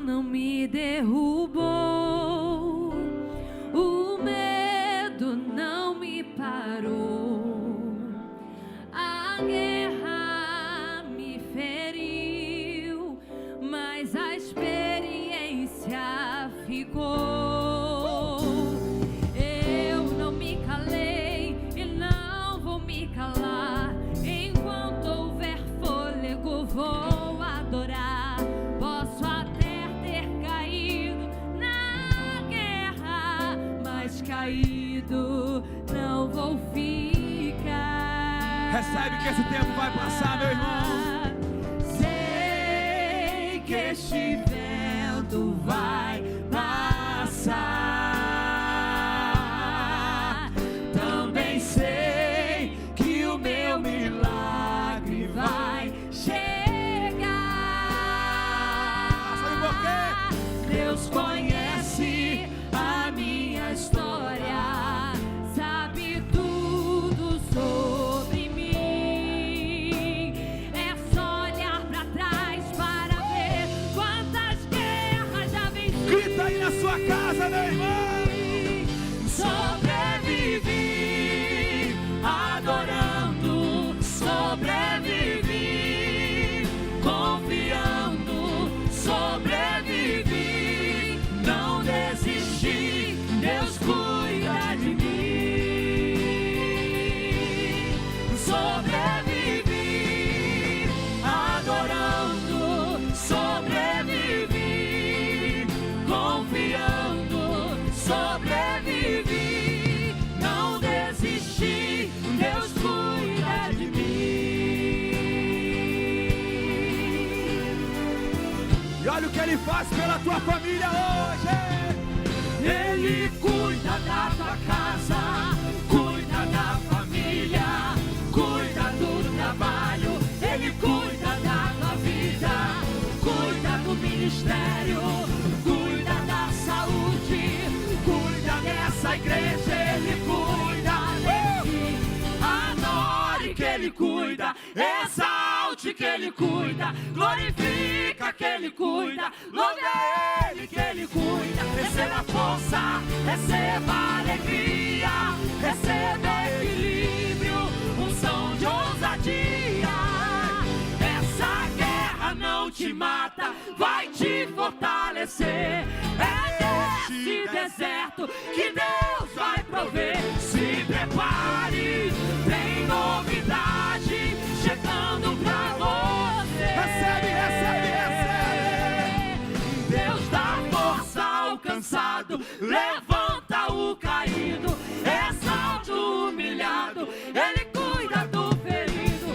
não me derrubou, o medo não me parou, a guerra me feriu, mas a experiência ficou. Eu não me calei e não vou me calar, enquanto houver fôlego vou adorar. Posso até ter caído na guerra, mas caído não vou ficar. Recebe que esse tempo vai passar, meu irmão. Sei que este vento vai passar. Também sei que o meu milagre vai chegar. Sabe por quê? Deus conhece a minha história, sabe tudo sobre mim. É só olhar pra trás para ver quantas guerras já venci. Grita aí na sua casa, meu irmão. Sobrevivi, adorando, sobrevivi, confiando, sobrevivi, não desisti, Deus cuida de mim. Sobrevivi, adorando, sobrevivi, confiando, sobrevivi, não desisti, Deus cuida de mim. E olha o que ele faz pela tua família hoje. Ele cuida da tua casa, cuida da família, cuida do trabalho, Ele cuida da tua vida, cuida do ministério, cuida da saúde, cuida dessa igreja, Ele cuida. Adore que Ele cuida, exalte que Ele cuida, glorifica que Ele cuida, louve a Ele que Ele cuida. Receba força, receba alegria, receba equilíbrio, unção de ousadia. Essa guerra não te mata, vai te fortalecer. É nesse deserto que Deus vai prover. Se prepare, tem novidade chegando pra você. Recebe, recebe, recebe. Deus dá força ao cansado, levanta o caído, exalta o humilhado, Ele cuida do ferido.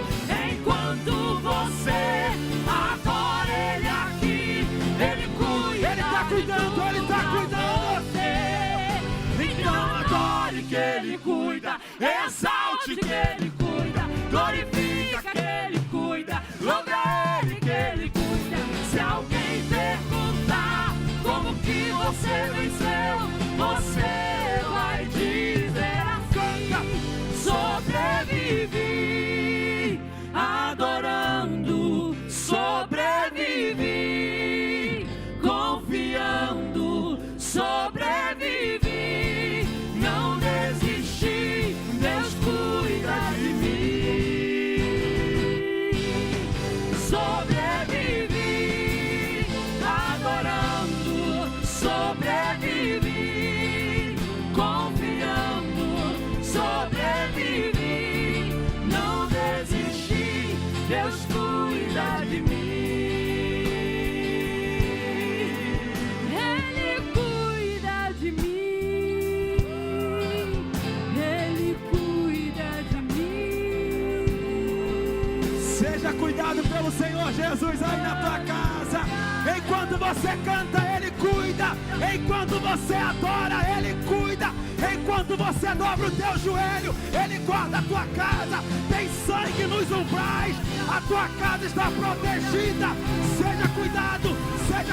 Enquanto você adora Ele aqui, Ele cuida. Ele tá cuidando, Ele tá cuidando. Então adore que Ele cuida, exalte que Ele cuida, glorifica que Ele cuida, louve a Ele que Ele cuida. Se alguém perguntar como que você venceu, você vai dizer assim: sobrevivi, adorando, sobrevivi, confiando, sobrevivi, não desisti, Deus cuida de mim. Sobrevivi, adorando, sobrevivi, confiando, sobrevivi, não desisti, Deus cuida de mim. Ele cuida de mim, Ele cuida de mim. Seja cuidado pelo Senhor Jesus aí na tua casa. Enquanto você canta, Ele cuida. Enquanto você adora, Ele cuida. Enquanto você dobra o teu joelho, Ele guarda a tua casa. Tem sangue nos umbrais, a tua casa está protegida. Seja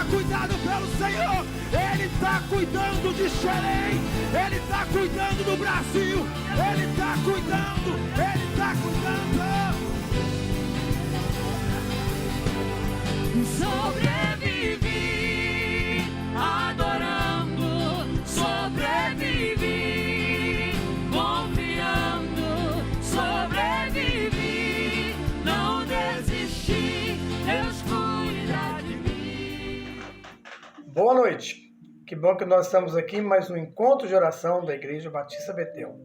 cuidado pelo Senhor. Ele está cuidando de Xerém, Ele está cuidando do Brasil, Ele está cuidando, Ele está cuidando. Sobrevivi, Boa noite. Que bom que nós estamos aqui em mais um encontro de oração da Igreja Batista Betel.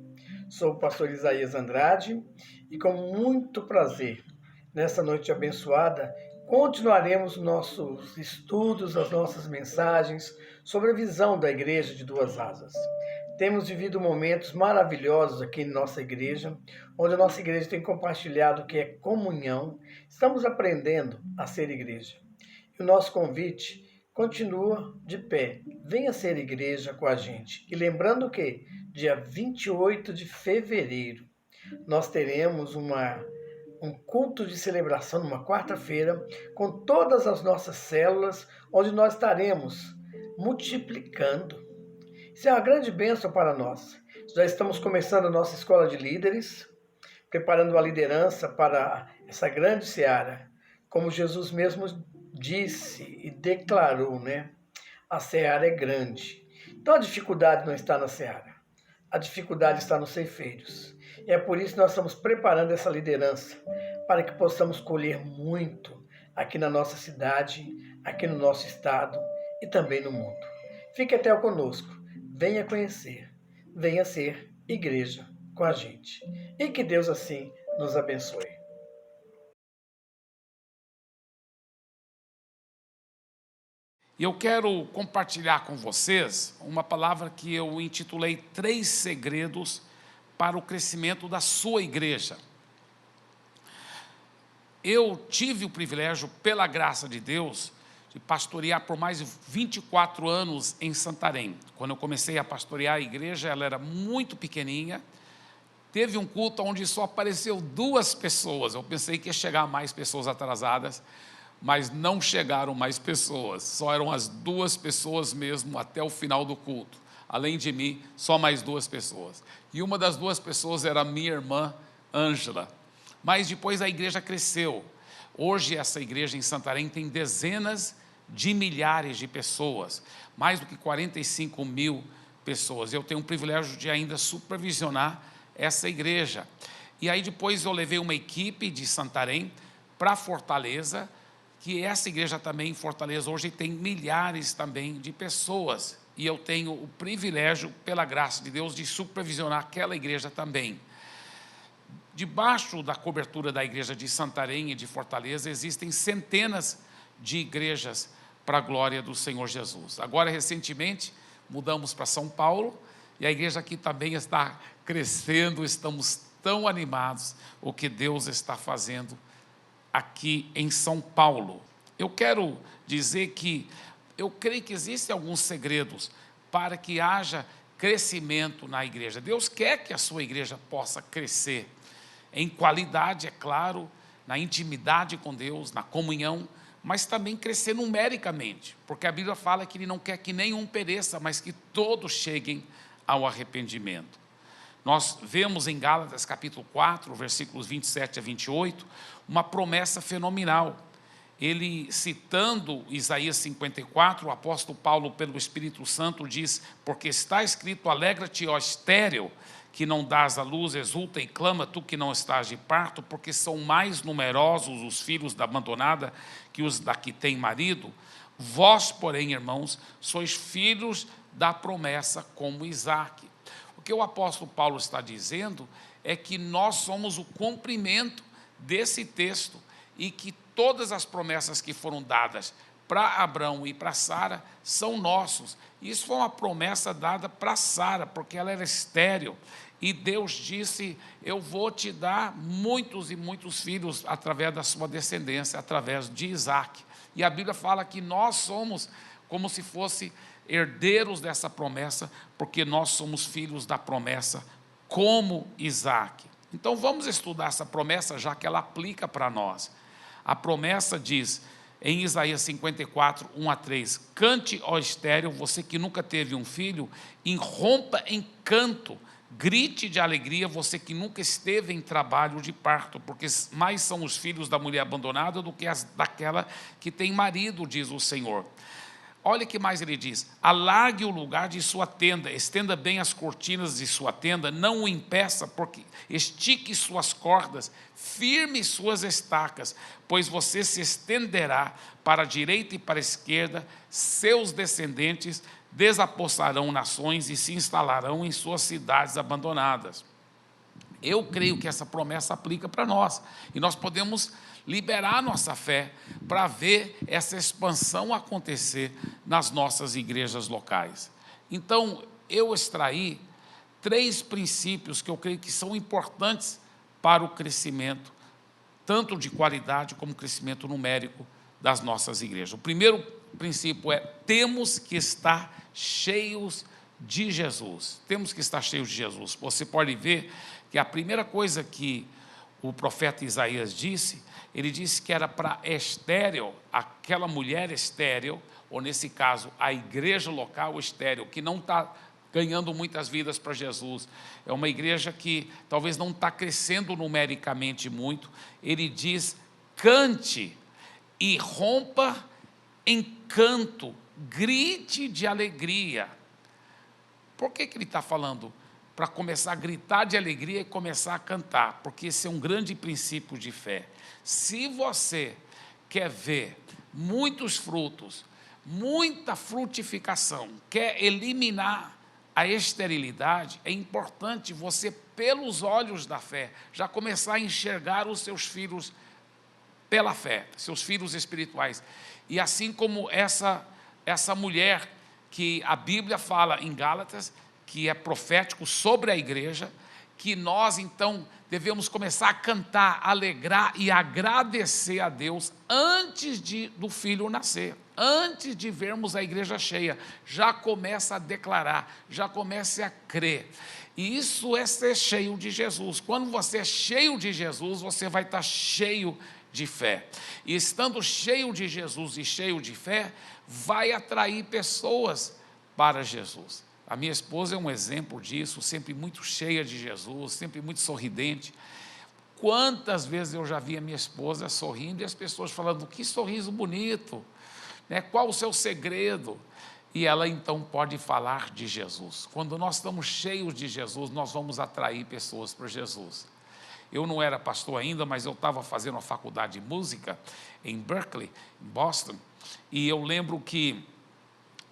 Sou o pastor Isaías Andrade e com muito prazer, nessa noite abençoada, continuaremos nossos estudos, as nossas mensagens sobre a visão da Igreja de Duas Asas. Temos vivido momentos maravilhosos aqui em nossa igreja, onde a nossa igreja tem compartilhado o que é comunhão. Estamos aprendendo a ser igreja. E o nosso convite continua de pé. Venha ser igreja com a gente. E lembrando que dia 28 de fevereiro nós teremos um culto de celebração numa quarta-feira com todas as nossas células, onde nós estaremos multiplicando. Isso é uma grande bênção para nós. Já estamos começando a nossa escola de líderes, preparando a liderança para essa grande seara. Como Jesus mesmo disse e declarou, né? A seara é grande. Então a dificuldade não está na seara. A dificuldade está nos ceifeiros. E é por isso que nós estamos preparando essa liderança, para que possamos colher muito aqui na nossa cidade, aqui no nosso estado e também no mundo. Fique até conosco. Venha conhecer. Venha ser igreja com a gente. E que Deus assim nos abençoe. E eu quero compartilhar com vocês uma palavra que eu intitulei 3 segredos para o crescimento da sua igreja. Eu tive o privilégio, pela graça de Deus, de pastorear por mais de 24 anos em Santarém. Quando eu comecei a pastorear a igreja, ela era muito pequenininha. Teve um culto onde só apareceu 2 pessoas. Eu pensei que ia chegar mais pessoas atrasadas, mas não chegaram mais pessoas, só eram as 2 pessoas mesmo até o final do culto. Além de mim, só mais 2 pessoas. E uma das 2 pessoas era a minha irmã, Ângela. Mas depois a igreja cresceu. Hoje essa igreja em Santarém tem dezenas de milhares de pessoas, mais do que 45 mil pessoas. Eu tenho o privilégio de ainda supervisionar essa igreja. E aí depois eu levei uma equipe de Santarém para Fortaleza, que essa igreja também em Fortaleza hoje tem milhares também de pessoas, e eu tenho o privilégio, pela graça de Deus, de supervisionar aquela igreja também. Debaixo da cobertura da igreja de Santarém e de Fortaleza, existem centenas de igrejas para a glória do Senhor Jesus. Agora, recentemente, mudamos para São Paulo, e a igreja aqui também está crescendo, estamos tão animados o que Deus está fazendo aqui em São Paulo. Eu quero dizer que eu creio que existem alguns segredos para que haja crescimento na igreja. Deus quer que a sua igreja possa crescer em qualidade, é claro, na intimidade com Deus, na comunhão, mas também crescer numericamente, porque a Bíblia fala que Ele não quer que nenhum pereça, mas que todos cheguem ao arrependimento. Nós vemos em Gálatas capítulo 4, versículos 27 a 28, uma promessa fenomenal. Ele, citando Isaías 54, o apóstolo Paulo, pelo Espírito Santo, diz: porque está escrito, alegra-te, ó estéril, que não dás à luz, exulta e clama, tu que não estás de parto, porque são mais numerosos os filhos da abandonada que os da que tem marido. Vós, porém, irmãos, sois filhos da promessa como Isaque. O que o apóstolo Paulo está dizendo é que nós somos o cumprimento desse texto e que todas as promessas que foram dadas para Abraão e para Sara são nossos. Isso foi uma promessa dada para Sara, porque ela era estéril, e Deus disse: eu vou te dar muitos e muitos filhos através da sua descendência, através de Isaque. E a Bíblia fala que nós somos como se fosse herdeiros dessa promessa, porque nós somos filhos da promessa como Isaque. Então vamos estudar essa promessa, já que ela aplica para nós. A promessa diz em Isaías 54, 1 a 3, cante, ó estéril, você que nunca teve um filho, irrompa em canto, grite de alegria, você que nunca esteve em trabalho de parto, porque mais são os filhos da mulher abandonada do que as daquela que tem marido, diz o Senhor. Olha o que mais ele diz: alargue o lugar de sua tenda, estenda bem as cortinas de sua tenda, não o impeça, porque estique suas cordas, firme suas estacas, pois você se estenderá para a direita e para a esquerda, seus descendentes desapossarão nações e se instalarão em suas cidades abandonadas. Eu creio que essa promessa aplica para nós, e nós podemos liberar nossa fé para ver essa expansão acontecer nas nossas igrejas locais. Então, eu extraí 3 princípios que eu creio que são importantes para o crescimento, tanto de qualidade como crescimento numérico das nossas igrejas. O primeiro princípio é: temos que estar cheios de Jesus. Temos que estar cheios de Jesus. Você pode ver que a primeira coisa que o profeta Isaías disse, ele disse que era para estéril, aquela mulher estéril, ou nesse caso, a igreja local estéril, que não está ganhando muitas vidas para Jesus, é uma igreja que talvez não está crescendo numericamente muito. Ele diz: cante e rompa em canto, grite de alegria. Por que ele está falando para começar a gritar de alegria e começar a cantar? Porque esse é um grande princípio de fé. Se você quer ver muitos frutos, muita frutificação, quer eliminar a esterilidade, é importante você, pelos olhos da fé, já começar a enxergar os seus filhos pela fé, seus filhos espirituais. E assim como essa mulher que a Bíblia fala em Gálatas, que é profético sobre a igreja, que nós então devemos começar a cantar, alegrar e agradecer a Deus antes do filho nascer, antes de vermos a igreja cheia. Já começa a declarar, já começa a crer. E isso é ser cheio de Jesus. Quando você é cheio de Jesus, você vai estar cheio de fé. E estando cheio de Jesus e cheio de fé, vai atrair pessoas para Jesus. A minha esposa é um exemplo disso, sempre muito cheia de Jesus, sempre muito sorridente. Quantas vezes eu já vi a minha esposa sorrindo e as pessoas falando: que sorriso bonito, né? Qual o seu segredo? E ela então pode falar de Jesus. Quando nós estamos cheios de Jesus, nós vamos atrair pessoas para Jesus. Eu não era pastor ainda, mas eu estava fazendo a faculdade de música em Berkeley, em Boston, e eu lembro que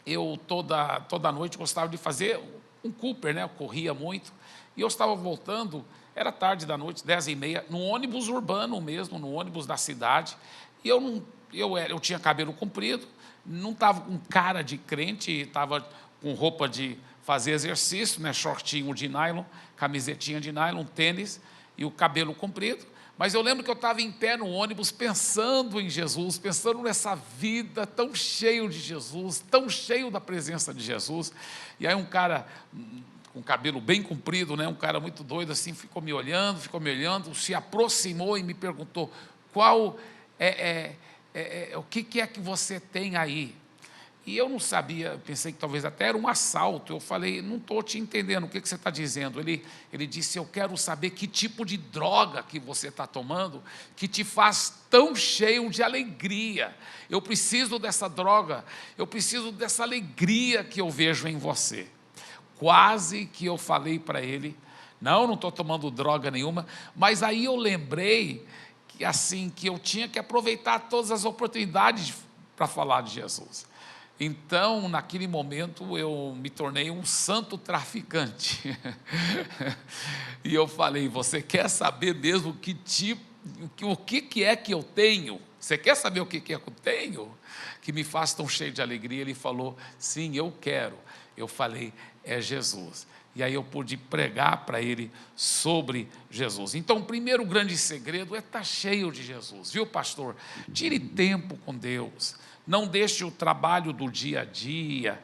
eu toda noite gostava de fazer um Cooper, né? Eu corria muito, e eu estava voltando, era tarde da noite, 10h30, no ônibus urbano mesmo, no ônibus da cidade, e eu tinha cabelo comprido, não estava com cara de crente, estava com roupa de fazer exercício, né? Shortinho de nylon, camisetinha de nylon, tênis e o cabelo comprido. Mas eu lembro que eu estava em pé no ônibus pensando em Jesus, pensando nessa vida tão cheio de Jesus, tão cheio da presença de Jesus. E aí um cara com cabelo bem comprido, né, um cara muito doido assim, ficou me olhando, se aproximou e me perguntou: o que é que você tem aí? E eu não sabia, pensei que talvez até era um assalto. Eu falei: não estou te entendendo, o que você está dizendo? Ele disse: eu quero saber que tipo de droga que você está tomando, que te faz tão cheio de alegria. Eu preciso dessa droga, eu preciso dessa alegria que eu vejo em você. Quase que eu falei para ele: não estou tomando droga nenhuma. Mas aí eu lembrei que eu tinha que aproveitar todas as oportunidades para falar de Jesus. Então, naquele momento, eu me tornei um santo traficante. E eu falei: você quer saber mesmo o que é que eu tenho? Você quer saber o que é que eu tenho que me faz tão cheio de alegria? Ele falou: sim, eu quero. Eu falei: é Jesus. E aí eu pude pregar para ele sobre Jesus. Então, o primeiro grande segredo é estar cheio de Jesus, viu, pastor? Tire tempo com Deus. Não deixe o trabalho do dia a dia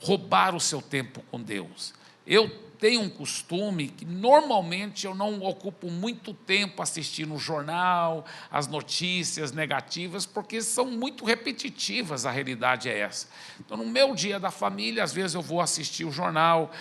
roubar o seu tempo com Deus. Eu tenho um costume que normalmente eu não ocupo muito tempo assistindo o jornal, as notícias negativas, porque são muito repetitivas, a realidade é essa. Então, no meu dia da família, às vezes eu vou assistir o jornal,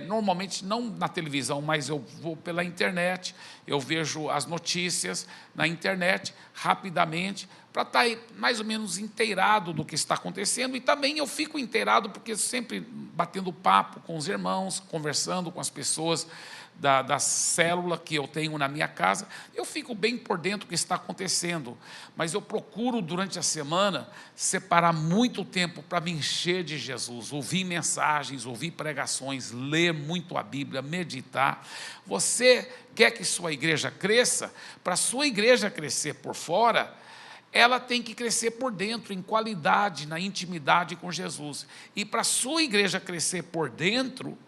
normalmente não na televisão, mas eu vou pela internet, eu vejo as notícias na internet rapidamente, para estar mais ou menos inteirado do que está acontecendo, e também eu fico inteirado porque sempre batendo papo com os irmãos, conversando com as pessoas da célula que eu tenho na minha casa, eu fico bem por dentro do que está acontecendo, mas eu procuro durante a semana separar muito tempo para me encher de Jesus, ouvir mensagens, ouvir pregações, ler muito a Bíblia, meditar. Você quer que sua igreja cresça? Para a sua igreja crescer por fora, ela tem que crescer por dentro, em qualidade, na intimidade com Jesus. E para a sua igreja crescer por dentro,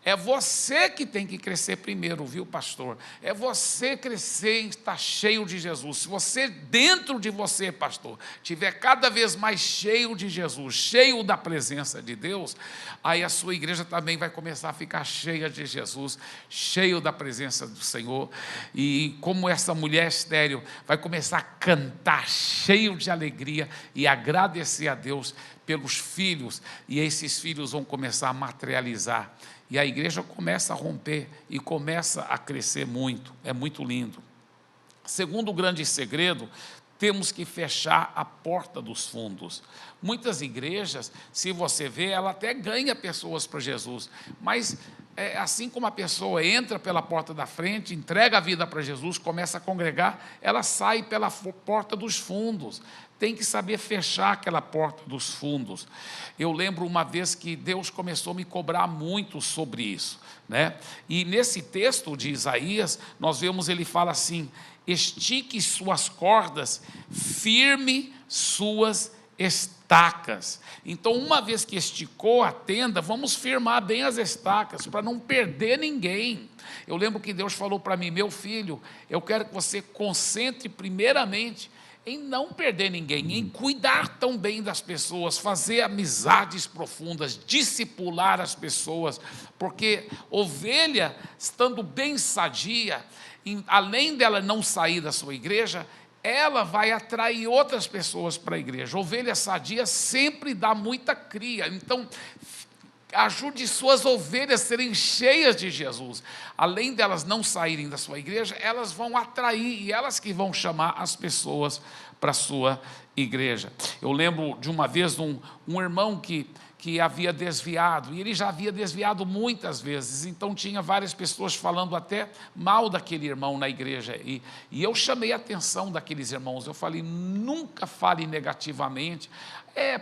é você que tem que crescer primeiro, viu, pastor? É você crescer e estar cheio de Jesus. Se você, dentro de você, pastor, estiver cada vez mais cheio de Jesus, cheio da presença de Deus, aí a sua igreja também vai começar a ficar cheia de Jesus, cheio da presença do Senhor. E como essa mulher estéril vai começar a cantar, cheio de alegria, e agradecer a Deus pelos filhos, e esses filhos vão começar a materializar. E a igreja começa a romper e começa a crescer muito. É muito lindo. Segundo grande segredo, temos que fechar a porta dos fundos. Muitas igrejas, se você vê, ela até ganha pessoas para Jesus, mas assim como a pessoa entra pela porta da frente, entrega a vida para Jesus, começa a congregar, ela sai pela porta dos fundos. Tem que saber fechar aquela porta dos fundos. Eu lembro uma vez que Deus começou a me cobrar muito sobre isso, né? E nesse texto de Isaías, nós vemos, ele fala assim: estique suas cordas, firme suas estacas. Então, uma vez que esticou a tenda, vamos firmar bem as estacas, para não perder ninguém. Eu lembro que Deus falou para mim: meu filho, eu quero que você concentre primeiramente em não perder ninguém, em cuidar tão bem das pessoas, fazer amizades profundas, discipular as pessoas, porque ovelha, estando bem sadia, além dela não sair da sua igreja, ela vai atrair outras pessoas para a igreja. Ovelha sadia sempre dá muita cria, então ajude suas ovelhas a serem cheias de Jesus. Além delas não saírem da sua igreja, elas vão atrair, e elas que vão chamar as pessoas para a sua igreja. Eu lembro de uma vez um irmão que havia desviado, e ele já havia desviado muitas vezes, então tinha várias pessoas falando até mal daquele irmão na igreja, e eu chamei a atenção daqueles irmãos, eu falei: nunca fale negativamente.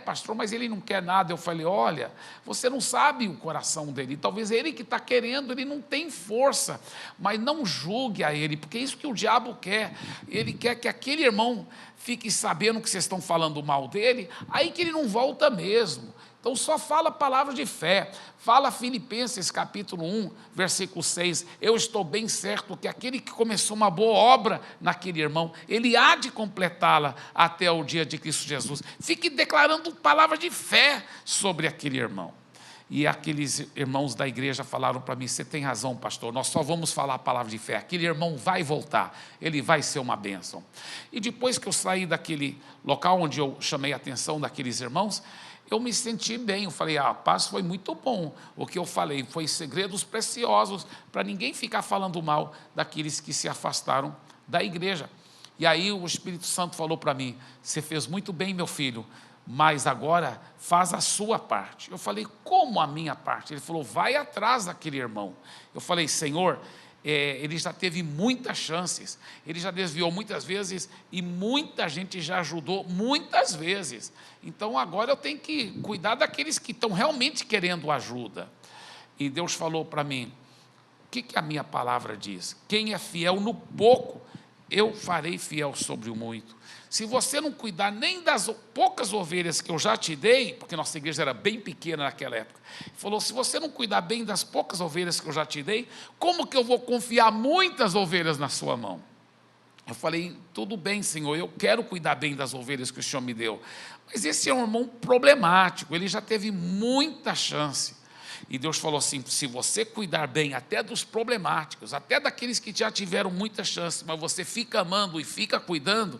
Pastor, mas ele não quer nada. Eu falei: olha, você não sabe o coração dele, talvez ele que está querendo, ele não tem força, mas não julgue a ele, porque é isso que o diabo quer. Ele quer que aquele irmão fique sabendo que vocês estão falando mal dele, aí que ele não volta mesmo. Então só fala palavras de fé. Fala Filipenses capítulo 1, versículo 6, eu estou bem certo que aquele que começou uma boa obra naquele irmão, ele há de completá-la até o dia de Cristo Jesus. Fique declarando palavras de fé sobre aquele irmão. E aqueles irmãos da igreja falaram para mim: você tem razão, pastor, nós só vamos falar a palavra de fé, aquele irmão vai voltar, ele vai ser uma bênção. E depois que eu saí daquele local onde eu chamei a atenção daqueles irmãos, eu me senti bem. Eu falei: rapaz, foi muito bom o que eu falei, foi segredos preciosos, para ninguém ficar falando mal daqueles que se afastaram da igreja. E aí o Espírito Santo falou para mim: você fez muito bem, meu filho, mas agora faz a sua parte. Eu falei: como a minha parte? Ele falou: vai atrás daquele irmão. Eu falei: Senhor, ele já teve muitas chances, ele já desviou muitas vezes, e muita gente já ajudou muitas vezes, então agora eu tenho que cuidar daqueles que estão realmente querendo ajuda. E Deus falou para mim: o que a minha palavra diz? Quem é fiel no pouco, eu farei fiel sobre o muito. Se você não cuidar nem das poucas ovelhas que eu já te dei, porque nossa igreja era bem pequena naquela época, ele falou: se você não cuidar bem das poucas ovelhas que eu já te dei, como que eu vou confiar muitas ovelhas na sua mão? Eu falei: tudo bem, Senhor, eu quero cuidar bem das ovelhas que o Senhor me deu, mas esse é um irmão problemático, ele já teve muita chance. E Deus falou assim: se você cuidar bem até dos problemáticos, até daqueles que já tiveram muita chance, mas você fica amando e fica cuidando,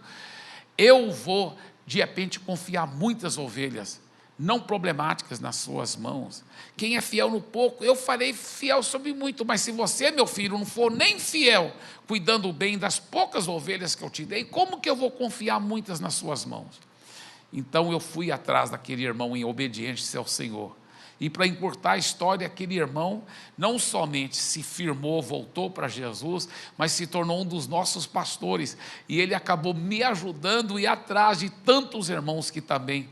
eu vou de repente confiar muitas ovelhas não problemáticas nas suas mãos. Quem é fiel no pouco, eu farei fiel sobre muito. Mas se você, meu filho, não for nem fiel, cuidando bem das poucas ovelhas que eu te dei, como que eu vou confiar muitas nas suas mãos? Então eu fui atrás daquele irmão em obediência ao Senhor. E para encurtar a história, aquele irmão não somente se firmou, voltou para Jesus, mas se tornou um dos nossos pastores. E ele acabou me ajudando e atrás de tantos irmãos que também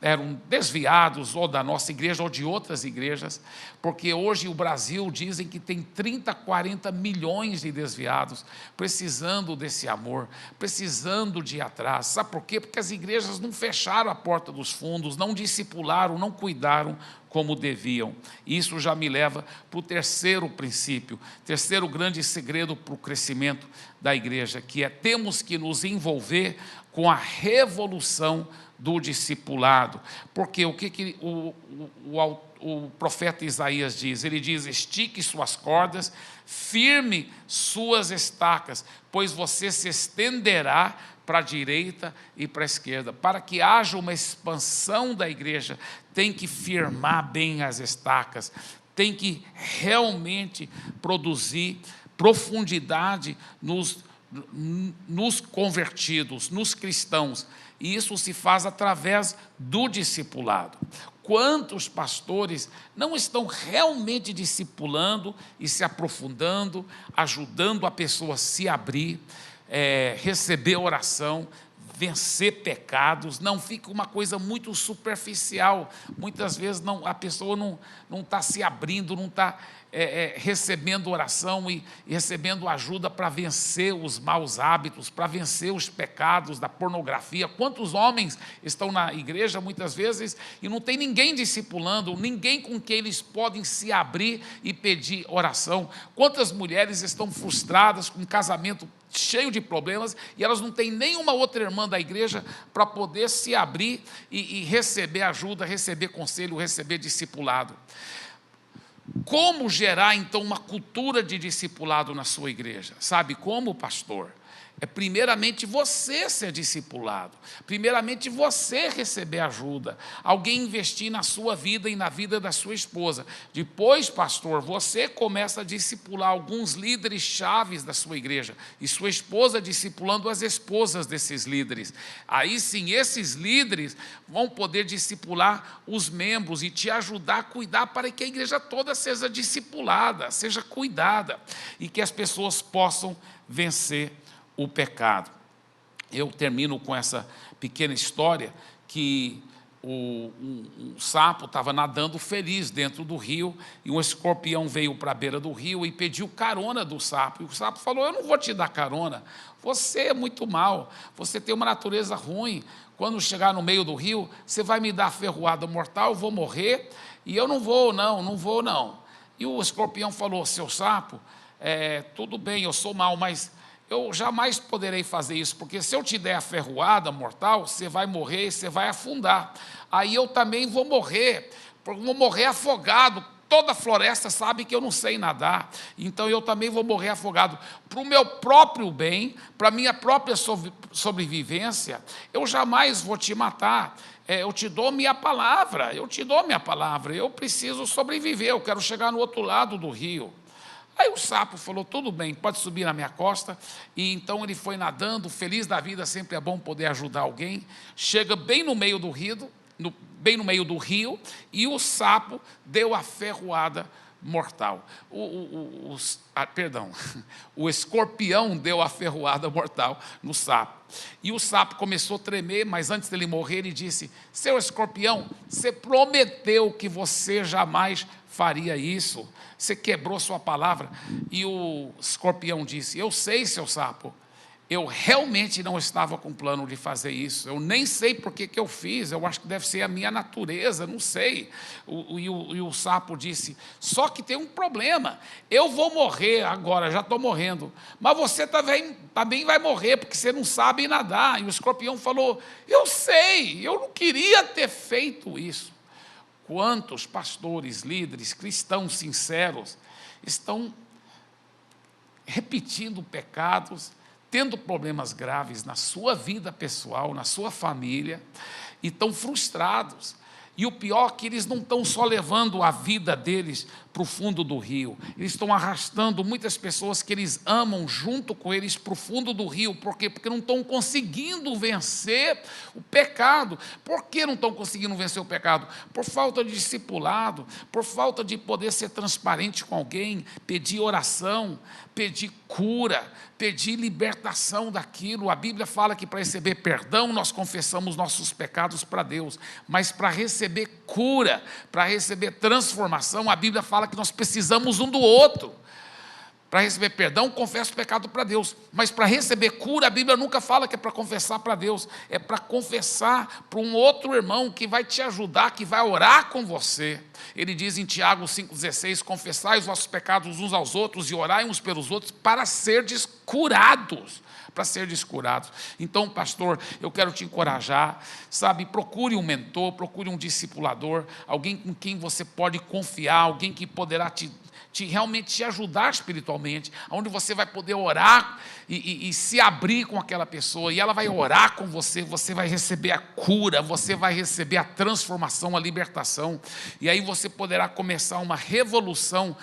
eram desviados, ou da nossa igreja, ou de outras igrejas, porque hoje o Brasil dizem que tem 30, 40 milhões de desviados, precisando desse amor, precisando de ir atrás. Sabe por quê? Porque as igrejas não fecharam a porta dos fundos, não discipularam, não cuidaram como deviam. Isso já me leva para o terceiro princípio, terceiro grande segredo para o crescimento da igreja, que é: temos que nos envolver com a revolução do discipulado. Porque o que o profeta Isaías diz? Ele diz: estique suas cordas, firme suas estacas, pois você se estenderá para a direita e para a esquerda. Para que haja uma expansão da igreja, tem que firmar bem as estacas, tem que realmente produzir profundidade nos convertidos, nos cristãos. E isso se faz através do discipulado. Quantos pastores não estão realmente discipulando e se aprofundando, ajudando a pessoa a se abrir, receber oração, vencer pecados? Não fica uma coisa muito superficial. Muitas vezes a pessoa não está se abrindo, não está recebendo oração e recebendo ajuda para vencer os maus hábitos, para vencer os pecados da pornografia. Quantos homens estão na igreja muitas vezes e não tem ninguém discipulando, ninguém com quem eles podem se abrir e pedir oração? Quantas mulheres estão frustradas com um casamento cheio de problemas e elas não têm nenhuma outra irmã da igreja para poder se abrir e receber ajuda, receber conselho, receber discipulado? Como gerar, então, uma cultura de discipulado na sua igreja? Sabe como, pastor? É primeiramente você ser discipulado, primeiramente você receber ajuda, alguém investir na sua vida e na vida da sua esposa. Depois, pastor, você começa a discipular alguns líderes chaves da sua igreja, e sua esposa discipulando as esposas desses líderes. Aí sim, esses líderes vão poder discipular os membros e te ajudar a cuidar para que a igreja toda seja discipulada, seja cuidada, e que as pessoas possam vencer o pecado. Eu termino com essa pequena história que um sapo estava nadando feliz dentro do rio e um escorpião veio para a beira do rio e pediu carona do sapo. E o sapo falou: eu não vou te dar carona, você é muito mau, você tem uma natureza ruim, quando chegar no meio do rio, você vai me dar ferroada mortal, eu vou morrer, e eu não vou não. E o escorpião falou: seu sapo, tudo bem, eu sou mau, mas eu jamais poderei fazer isso, porque se eu te der a ferroada mortal, você vai morrer e você vai afundar. Aí eu também vou morrer afogado. Toda a floresta sabe que eu não sei nadar, então eu também vou morrer afogado. Para o meu próprio bem, para a minha própria sobrevivência, eu jamais vou te matar. Eu te dou minha palavra, eu preciso sobreviver, eu quero chegar no outro lado do rio. Aí o sapo falou: tudo bem, pode subir na minha costa. E então ele foi nadando, feliz da vida, sempre é bom poder ajudar alguém. Chega bem no meio do rio, e o sapo deu a ferroada mortal. O escorpião deu a ferroada mortal no sapo. E o sapo começou a tremer, mas antes dele morrer, ele disse: seu escorpião, você prometeu que você jamais faria isso, você quebrou sua palavra. E o escorpião disse: eu sei, seu sapo, eu realmente não estava com plano de fazer isso, eu nem sei por que eu fiz, eu acho que deve ser a minha natureza, não sei. E o sapo disse: só que tem um problema, eu vou morrer agora, já estou morrendo, mas você também vai morrer, porque você não sabe nadar. E o escorpião falou: eu sei, eu não queria ter feito isso. quantos pastores, líderes, cristãos sinceros estão repetindo pecados, tendo problemas graves na sua vida pessoal, na sua família, e estão frustrados. E o pior é que eles não estão só levando a vida deles para o fundo do rio, eles estão arrastando muitas pessoas que eles amam junto com eles para o fundo do rio. Por quê? Porque não estão conseguindo vencer o pecado. Por que não estão conseguindo vencer o pecado? Por falta de discipulado, por falta de poder ser transparente com alguém, pedir oração, pedir cura, pedir libertação daquilo. A Bíblia fala que para receber perdão nós confessamos nossos pecados para Deus, mas para receber cura, para receber transformação, a Bíblia fala que nós precisamos um do outro. Para receber perdão, confessa o pecado para Deus, mas para receber cura, a Bíblia nunca fala que é para confessar para Deus, é para confessar para um outro irmão que vai te ajudar, que vai orar com você. Ele diz em Tiago 5,16, confessai os vossos pecados uns aos outros e orai uns pelos outros para serdes curados. Para ser descurados. Então, pastor, eu quero te encorajar, sabe, procure um mentor, procure um discipulador, alguém com quem você pode confiar, alguém que poderá realmente te ajudar espiritualmente, onde você vai poder orar e se abrir com aquela pessoa, e ela vai orar com você, você vai receber a cura, você vai receber a transformação, a libertação, e aí você poderá começar uma revolução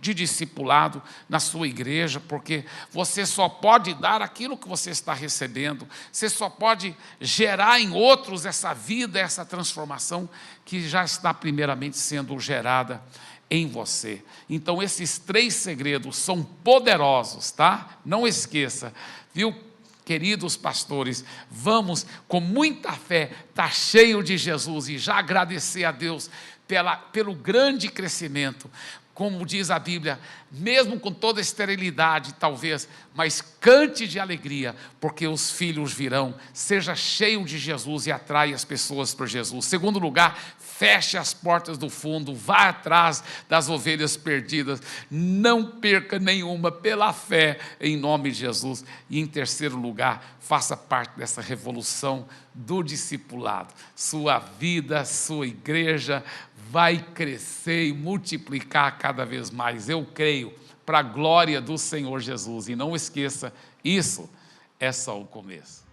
de discipulado na sua igreja, porque você só pode dar aquilo que você está recebendo, você só pode gerar em outros essa vida, essa transformação que já está primeiramente sendo gerada em você. Então esses 3 segredos são poderosos, tá? Não esqueça, viu? Queridos pastores, vamos com muita fé estar cheio de Jesus e já agradecer a Deus pelo grande crescimento. Como diz a Bíblia, mesmo com toda esterilidade, talvez, mas cante de alegria, porque os filhos virão. Seja cheio de Jesus e atrai as pessoas para Jesus. Segundo lugar, feche as portas do fundo, vá atrás das ovelhas perdidas, não perca nenhuma pela fé, em nome de Jesus. E em terceiro lugar, faça parte dessa revolução do discipulado. Sua vida, sua igreja vai crescer e multiplicar cada vez mais, eu creio, para a glória do Senhor Jesus. E não esqueça, isso é só o começo.